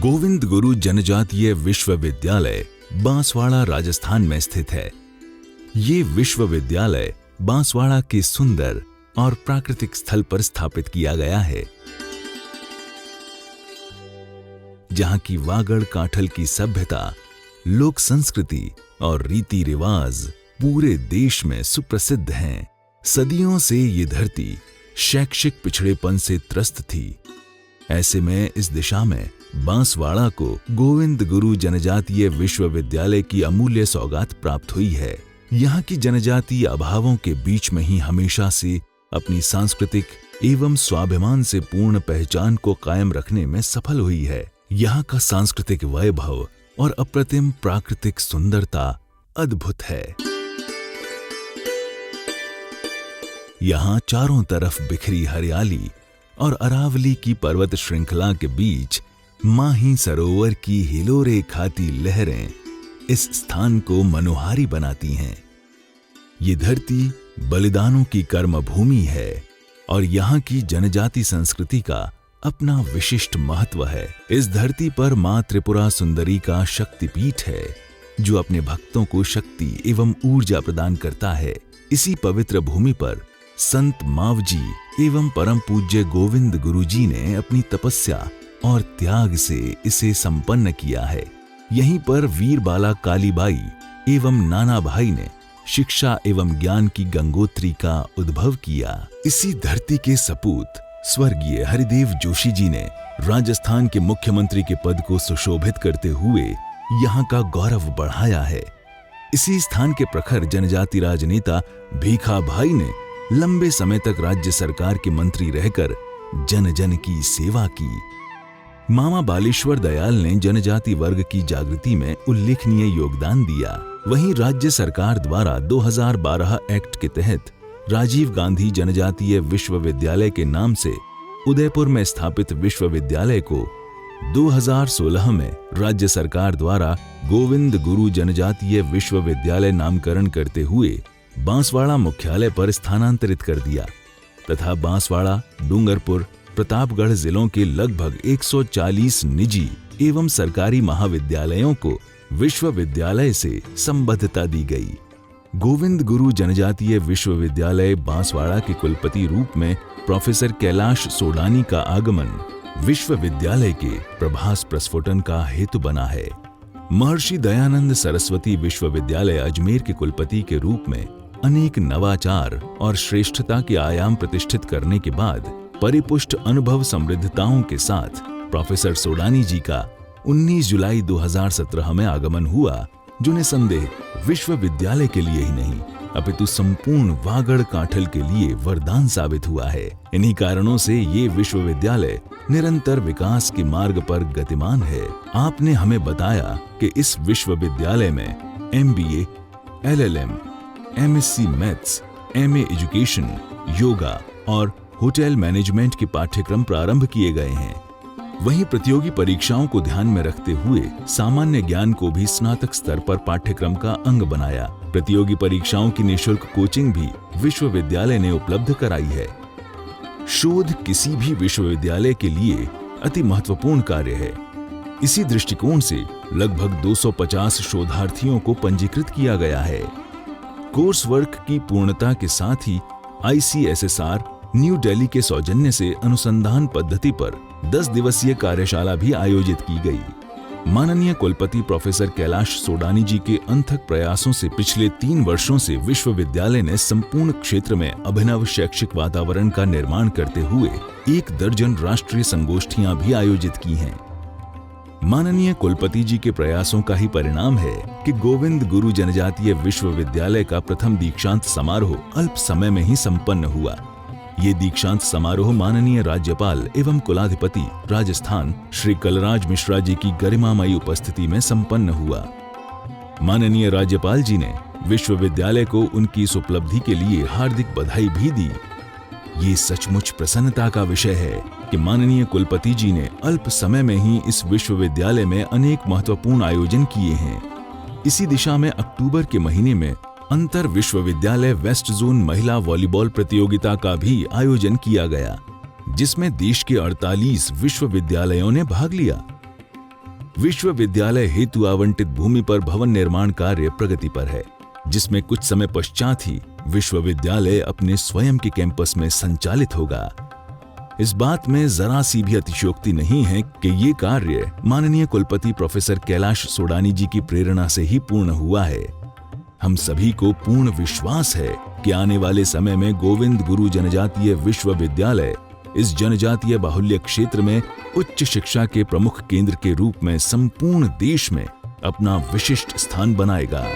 गोविंद गुरु जनजातीय विश्वविद्यालय बांसवाड़ा राजस्थान में स्थित है। ये विश्वविद्यालय बांसवाड़ा के सुंदर और प्राकृतिक स्थल पर स्थापित किया गया है, जहां की वागड़ काठल की सभ्यता, लोक संस्कृति और रीति रिवाज पूरे देश में सुप्रसिद्ध हैं। सदियों से ये धरती शैक्षिक पिछड़ेपन से त्रस्त थी। ऐसे में इस दिशा में बांसवाड़ा को गोविंद गुरु जनजातीय विश्वविद्यालय की अमूल्य सौगात प्राप्त हुई है। यहाँ की जनजातीय अभावों के बीच में ही हमेशा से अपनी सांस्कृतिक एवं स्वाभिमान से पूर्ण पहचान को कायम रखने में सफल हुई है। यहाँ का सांस्कृतिक वैभव और अप्रतिम प्राकृतिक सुंदरता अद्भुत है। यहाँ चारों तरफ बिखरी हरियाली और अरावली की पर्वत श्रृंखला के बीच माही सरोवर की हिलोरे खाती लहरें इस स्थान को मनोहारी बनाती हैं। ये धरती बलिदानों की कर्म भूमि है और यहाँ की जनजाति संस्कृति का अपना विशिष्ट महत्व है। इस धरती पर मां त्रिपुरा सुंदरी का शक्तिपीठ है, जो अपने भक्तों को शक्ति एवं ऊर्जा प्रदान करता है। इसी पवित्र भूमि पर संत मावजी एवं परम पूज्य गोविंद गुरुजी ने अपनी तपस्या और त्याग से इसे संपन्न किया है। यहीं पर वीरबाला कालीबाई एवं नाना भाई ने शिक्षा एवं ज्ञान की गंगोत्री का उद्भव किया। इसी धरती के सपूत स्वर्गीय हरिदेव जोशी जी ने राजस्थान के मुख्यमंत्री के पद को सुशोभित करते हुए यहाँ का गौरव बढ़ाया है। इसी स्थान के प्रखर जनजाति राजनेता भीखा भाई ने लंबे समय तक राज्य सरकार के मंत्री रहकर जन जन की सेवा की। मामा बालेश्वर दयाल ने जनजाति वर्ग की जागृति में उल्लेखनीय योगदान दिया। वहीं राज्य सरकार द्वारा 2012 एक्ट के तहत राजीव गांधी जनजातीय विश्वविद्यालय के नाम से उदयपुर में स्थापित विश्वविद्यालय को 2016 में राज्य सरकार द्वारा गोविंद गुरु जनजातीय विश्वविद्यालय नामकरण करते हुए बांसवाड़ा मुख्यालय पर स्थानांतरित कर दिया तथा बांसवाड़ा, डूंगरपुर, प्रतापगढ़ जिलों के लगभग 140 निजी एवं सरकारी महाविद्यालयों को विश्वविद्यालय से संबद्धता दी गई। गोविंद गुरु जनजातीय विश्वविद्यालय बांसवाड़ा के कुलपति रूप में प्रोफेसर कैलाश सोडानी का आगमन विश्वविद्यालय के प्रभास प्रस्फुटन का हेतु बना है। महर्षि दयानंद सरस्वती विश्वविद्यालय अजमेर के कुलपति के रूप में अनेक नवाचार और श्रेष्ठता के आयाम प्रतिष्ठित करने के बाद परिपुष्ट अनुभव समृद्धताओं के साथ प्रोफेसर सोडानी जी का 19 जुलाई 2017 में आगमन हुआ, जो निसंदेह विश्वविद्यालय के लिए ही नहीं अपितु संपूर्ण वागड़ काठल के लिए वरदान साबित हुआ है। इन्हीं कारणों से ये विश्वविद्यालय निरंतर विकास के मार्ग पर गतिमान है। आपने हमें बताया कि इस विश्वविद्यालय में MBA, LLM, MSc maths, MA education, yoga और होटल मैनेजमेंट के पाठ्यक्रम प्रारंभ किए गए हैं। वहीं प्रतियोगी परीक्षाओं को ध्यान में रखते हुए सामान्य ज्ञान को भी स्नातक स्तर पर पाठ्यक्रम का अंग बनाया। प्रतियोगी परीक्षाओं की निःशुल्क कोचिंग भी विश्वविद्यालय ने उपलब्ध कराई है। शोध किसी भी विश्वविद्यालय के लिए अति महत्वपूर्ण कार्य है। इसी दृष्टिकोण से लगभग 250 शोधार्थियों को पंजीकृत किया गया है। कोर्स वर्क की पूर्णता के साथ ही ICSSR न्यू दिल्ली के सौजन्य से अनुसंधान पद्धति पर 10 दिवसीय कार्यशाला भी आयोजित की गई। माननीय कुलपति प्रोफेसर कैलाश सोडानी जी के अथक प्रयासों से पिछले 3 वर्षों से विश्वविद्यालय ने संपूर्ण क्षेत्र में अभिनव शैक्षिक वातावरण का निर्माण करते हुए 1 दर्जन राष्ट्रीय संगोष्ठियां भी आयोजित की हैं। माननीय कुलपति जी के प्रयासों का ही परिणाम है कि गोविंद गुरु जनजातीय विश्वविद्यालय का प्रथम दीक्षांत समारोह अल्प समय में ही संपन्न हुआ। ये दीक्षांत समारोह माननीय राज्यपाल एवं कुलाधिपति राजस्थान श्री कलराज मिश्रा जी की गरिमामयी उपस्थिति में संपन्न हुआ। माननीय राज्यपाल जी ने विश्वविद्यालय को उनकी इस उपलब्धि के लिए हार्दिक बधाई भी दी। ये सचमुच प्रसन्नता का विषय है कि माननीय कुलपति जी ने अल्प समय में ही इस विश्वविद्यालय में अनेक महत्वपूर्ण आयोजन किए हैं। इसी दिशा में अक्टूबर के महीने में अंतर विश्वविद्यालय वेस्ट जोन महिला वॉलीबॉल प्रतियोगिता का भी आयोजन किया गया, जिसमें देश के 48 विश्वविद्यालयों ने भाग लिया। विश्वविद्यालय हेतु आवंटित भूमि पर भवन निर्माण कार्य प्रगति पर है, जिसमें कुछ समय पश्चात ही विश्वविद्यालय अपने स्वयं के कैंपस में संचालित होगा। इस बात में जरा सी भी अतिशयोक्ति नहीं है कि ये कार्य माननीय कुलपति प्रोफेसर कैलाश सोडानी जी की प्रेरणा से ही पूर्ण हुआ है। हम सभी को पूर्ण विश्वास है कि आने वाले समय में गोविंद गुरु जनजातीय विश्वविद्यालय इस जनजातीय बाहुल्य क्षेत्र में उच्च शिक्षा के प्रमुख केंद्र के रूप में संपूर्ण देश में अपना विशिष्ट स्थान बनाएगा।